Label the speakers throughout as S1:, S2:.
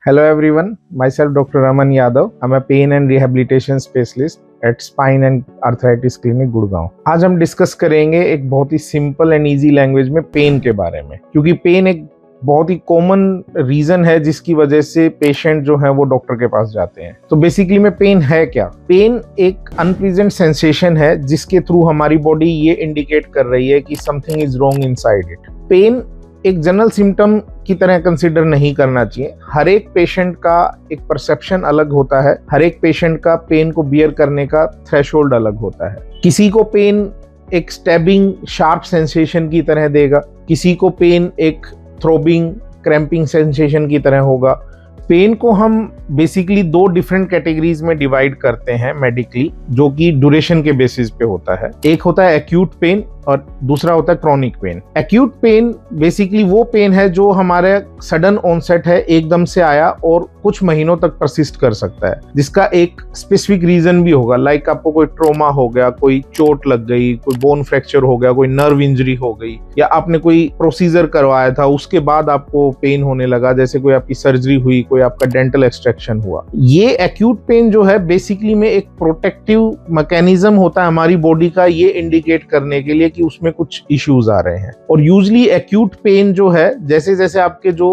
S1: Hello everyone, myself Dr. Raman Yadav. I'm a pain and rehabilitation specialist at Spine and Arthritis Clinic Gurgaon. आज हम discuss करेंगे एक बहुत ही simple and easy language में pen के बारे में, क्योंकि पेन एक बहुत ही कॉमन रीजन है जिसकी वजह से पेशेंट जो है वो डॉक्टर के पास जाते हैं। तो बेसिकली में पेन है क्या? पेन एक अनप्लीजेंट सेंसेशन है जिसके थ्रू हमारी बॉडी ये इंडिकेट कर रही है कि something is wrong inside it. Pain एक जनरल सिम्टम की तरह कंसीडर नहीं करना चाहिए। हर एक पेशेंट का एक परसेप्शन अलग होता है, हर एक पेशेंट का पेन को बियर करने का थ्रेशोल्ड अलग होता है। किसी को पेन एक स्टैबिंग शार्प सेंसेशन की तरह देगा, किसी को पेन एक थ्रोबिंग क्रैम्पिंग सेंसेशन की तरह होगा। पेन को हम बेसिकली दो डिफरेंट कैटेगरीज में डिवाइड करते हैं मेडिकली, जो कि ड्यूरेशन के बेसिस पे होता है। एक होता है एक्यूट पेन और दूसरा होता है chronic pain. Acute pain basically वो पेन है जो हमारे सडन ऑनसेट है, एकदम से आया और कुछ महीनों तक परसिस्ट कर सकता है, जिसका एक स्पेसिफिक रीजन भी होगा। लाइक आपको कोई ट्रॉमा हो गया, कोई चोट लग गई, कोई बोन फ्रैक्चर हो गया, कोई नर्व इंजरी हो गई, या आपने कोई प्रोसीजर करवाया था उसके बाद आपको पेन होने लगा, जैसे कोई आपकी सर्जरी हुई, कोई आपका डेंटल एक्सट्रैक्शन हुआ। ये एक्यूट पेन जो है बेसिकली में एक प्रोटेक्टिव मैकेनिज्म होता है हमारी बॉडी का, ये इंडिकेट करने के लिए कि उसमें कुछ इश्यूज आ रहे हैं। और यूजली एक्यूट पेन जो है, जैसे जैसे आपके जो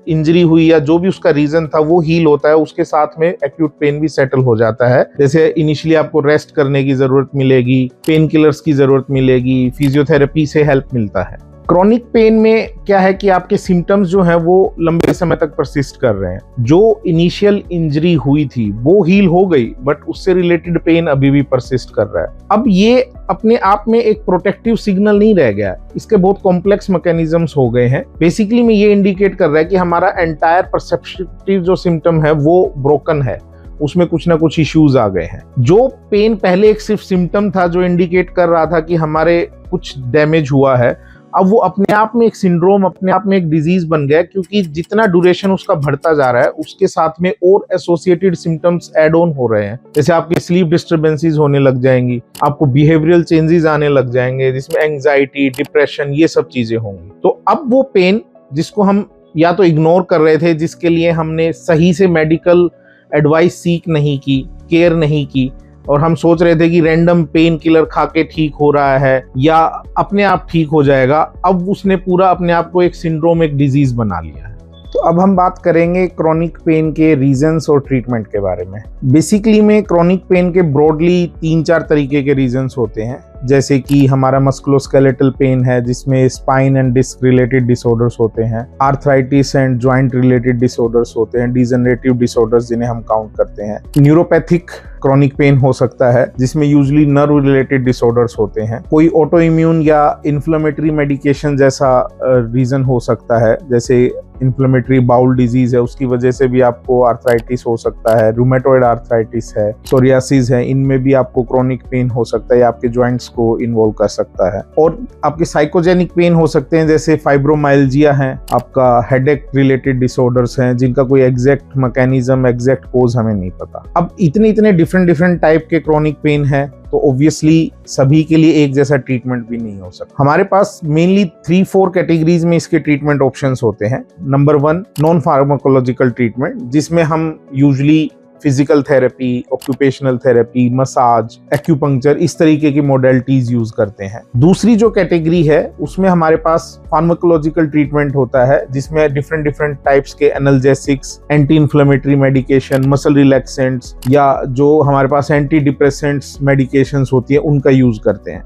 S1: इंजरी हुई या जो भी उसका रीजन था वो हील होता है, उसके साथ में एक्यूट पेन भी सेटल हो जाता है। जैसे इनिशियली आपको रेस्ट करने की जरूरत मिलेगी, पेन किलर्स की जरूरत मिलेगी, फिजियोथेरेपी से हेल्प मिलता है। क्रॉनिक पेन में क्या है कि आपके सिम्टम्स जो हैं वो लंबे समय तक परसिस्ट कर रहे हैं। जो इनिशियल इंजरी हुई थी वो हील हो गई, बट उससे रिलेटेड पेन अभी भी परसिस्ट कर रहा है। अब ये अपने आप में एक प्रोटेक्टिव सिग्नल नहीं रह गया है, इसके बहुत कॉम्प्लेक्स मैकेनिज्म्स हो गए हैं। बेसिकली में ये इंडिकेट कर रहा है कि हमारा एंटायर परसेप्टिव जो सिम्टम है वो ब्रोकन है, उसमें कुछ ना कुछ इश्यूज आ गए हैं। जो पेन पहले एक सिर्फ सिम्टम था जो इंडिकेट कर रहा था कि हमारे कुछ डैमेज हुआ है, अब वो अपने आप में एक सिंड्रोम, अपने आप में एक डिजीज बन गया, क्योंकि जितना ड्यूरेशन उसका बढ़ता जा रहा है उसके साथ में और एसोसिएटेड सिम्टम्स ऐड ऑन हो रहे हैं। जैसे आपकी स्लीप डिस्टर्बेंसेस होने लग जाएंगी, आपको बिहेवियरल चेंजेस आने लग जाएंगे, जिसमें एंजाइटी, डिप्रेशन, ये सब चीजें होंगी। तो अब वो पेन जिसको हम या तो इग्नोर कर रहे थे, जिसके लिए हमने सही से मेडिकल एडवाइस सीख नहीं की, केयर नहीं की, और हम सोच रहे थे कि रैंडम पेन किलर खा के ठीक हो रहा है या अपने आप ठीक हो जाएगा, अब उसने पूरा अपने आप को एक सिंड्रोम, एक डिजीज बना लिया है। तो अब हम बात करेंगे क्रॉनिक पेन के रीजंस और ट्रीटमेंट के बारे में। बेसिकली में क्रॉनिक पेन के ब्रॉडली 3-4 तरीके के रीजंस होते हैं। जैसे कि हमारा मस्कुलोस्केलेटल पेन है, जिसमें spine and disc related disorders होते हैं, arthritis and joint related disorders होते हैं, डिजनरेटिव डिसऑर्डर्स जिन्हें हम काउंट करते हैं। न्यूरोपैथिक क्रॉनिक पेन हो सकता है, जिसमें यूजुअली नर्व रिलेटेड डिसऑर्डर्स होते हैं। कोई ऑटो इम्यून या इन्फ्लेमेटरी मेडिकेशन जैसा रीजन हो सकता है, जैसे इन्फ्लेमेटरी बाउल डिजीज है, उसकी वजह से भी आपको आर्थराइटिस हो सकता है। रूमेटॉइड आर्थराइटिस है, सोरियासिस है, इनमें भी आपको क्रॉनिक पेन हो सकता है, आपके जॉइंट्स को इन्वॉल्व कर सकता है। और आपके साइकोजेनिक पेन हो सकते हैं, जैसे फाइब्रोमाइल्जिया है, आपका हेडेक रिलेटेड डिसऑर्डर्स हैं, जिनका कोई एग्जैक्ट मैकेनिज्म, एग्जैक्ट कोज हमें नहीं पता। अब इतने डिफरेंट टाइप के क्रॉनिक पेन है, तो ऑब्वियसली सभी के लिए एक जैसा ट्रीटमेंट भी नहीं हो सकता। हमारे पास मेनली 3-4 कैटेगरीज में इसके ट्रीटमेंट ऑप्शंस होते हैं। नंबर 1 नॉन फार्माकोलॉजिकल ट्रीटमेंट, जिसमें हम usually physical therapy, occupational therapy, massage, acupuncture, इस तरीके की मोडेलिटीज यूज करते हैं। दूसरी जो कैटेगरी है उसमें हमारे पास फार्माकोलॉजिकल ट्रीटमेंट होता है, जिसमें डिफरेंट टाइप्स के analgesics, anti inflammatory medication, muscle relaxants, या जो हमारे पास एंटी डिप्रेसेंट्स मेडिकेशंस होती है उनका यूज करते हैं।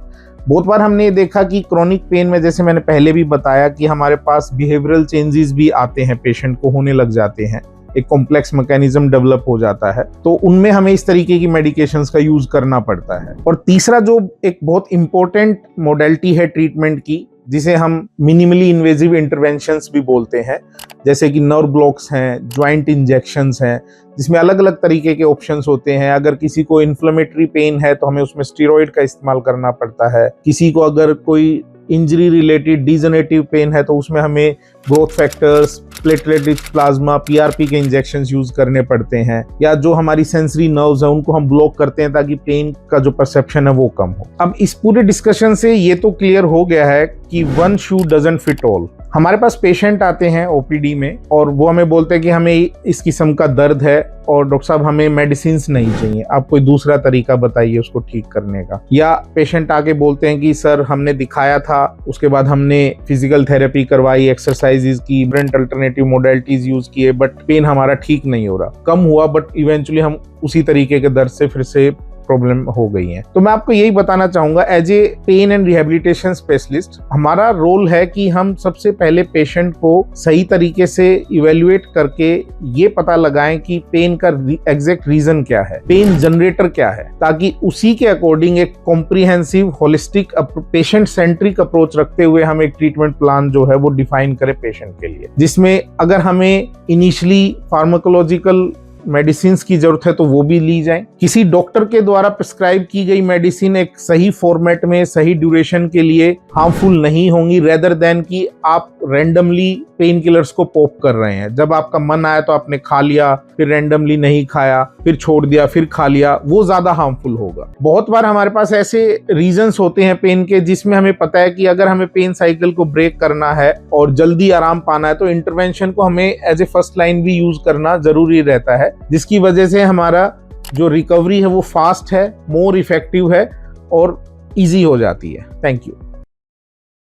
S1: बहुत बार हमने देखा कि क्रॉनिक पेन में, जैसे मैंने पहले भी बताया, कि हमारे पास बिहेवियरल चेंजेस भी आते हैं, पेशेंट को होने लग जाते हैं, एक कॉम्प्लेक्स मैकेनिज्म डेवलप हो जाता है, तो उनमें हमें इस तरीके की मेडिकेशंस का यूज करना पड़ता है। और तीसरा जो एक बहुत इंपॉर्टेंट मोडेलिटी है ट्रीटमेंट की, जिसे हम मिनिमली इन्वेजिव इंटरवेंशंस भी बोलते हैं, जैसे कि नर्व ब्लॉक्स हैं, ज्वाइंट इंजेक्शंस हैं, जिसमें अलग अलग तरीके के ऑप्शंस होते हैं। अगर किसी को इन्फ्लेमेटरी पेन है तो हमें उसमें स्टेरॉइड का इस्तेमाल करना पड़ता है। किसी को अगर कोई इंजरी रिलेटेड डिजनरेटिव पेन है तो उसमें हमें growth factors, platelet rich plasma, PRP के इंजेक्शंस यूज करने पड़ते हैं, या जो हमारी सेंसरी नर्व्स हैं उनको हम ब्लॉक करते हैं ताकि पेन का जो परसेप्शन है वो कम हो। अब इस पूरे डिस्कशन से ये तो क्लियर हो गया है कि one shoe doesn't fit all. हमारे पास पेशेंट आते हैं ओपीडी में और वो हमें बोलते हैं कि हमें इस किस्म का दर्द है और डॉक्टर साहब हमें मेडिसिन नहीं चाहिए, आप कोई दूसरा तरीका बताइए उसको ठीक करने का। या पेशेंट आके बोलते हैं कि सर हमने दिखाया था, उसके बाद हमने फिजिकल थेरेपी करवाई, एक्सरसाइजेज की, डिफरेंट अल्टरनेटिव मोडेलिटीज यूज किए, बट पेन हमारा ठीक नहीं हो रहा, कम हुआ बट इवेंचुअली हम उसी तरीके के दर्द से फिर से प्रॉब्लम हो गई है। तो मैं आपको यही बताना चाहूंगा, as a pain and rehabilitation specialist हमारा रोल है कि हम सबसे पहले पेशेंट को सही तरीके से इवेल्युएट करके ये पता लगाएं कि पेन का एग्जैक्ट रीजन क्या है, पेन जनरेटर क्या है, ताकि उसी के अकॉर्डिंग एक comprehensive holistic patient centric approach रखते हुए हम एक ट्रीटमेंट प्लान जो है वो डिफाइन करें पेशेंट के लिए, जिसमें अगर हमें इनिशियली फार्माकोलॉजिकल मेडिसिन की जरूरत है तो वो भी ली जाए। किसी डॉक्टर के द्वारा प्रिस्क्राइब की गई मेडिसिन एक सही फॉर्मेट में सही ड्यूरेशन के लिए हार्मफुल नहीं होंगी, रेदर देन कि आप रैंडमली पेन किलर्स को पॉप कर रहे हैं। जब आपका मन आया तो आपने खा लिया, फिर रैंडमली नहीं खाया, फिर छोड़ दिया, फिर खा लिया, वो ज्यादा हार्मफुल होगा। बहुत बार हमारे पास ऐसे रीजंस होते हैं पेन के जिसमें हमें पता है कि अगर हमें पेन साइकिल को ब्रेक करना है और जल्दी आराम पाना है तो इंटरवेंशन को हमें एज ए फर्स्ट लाइन भी यूज करना जरूरी रहता है, जिसकी वजह से हमारा जो रिकवरी है वो फास्ट है, मोर इफेक्टिव है और इजी हो जाती है। Thank you.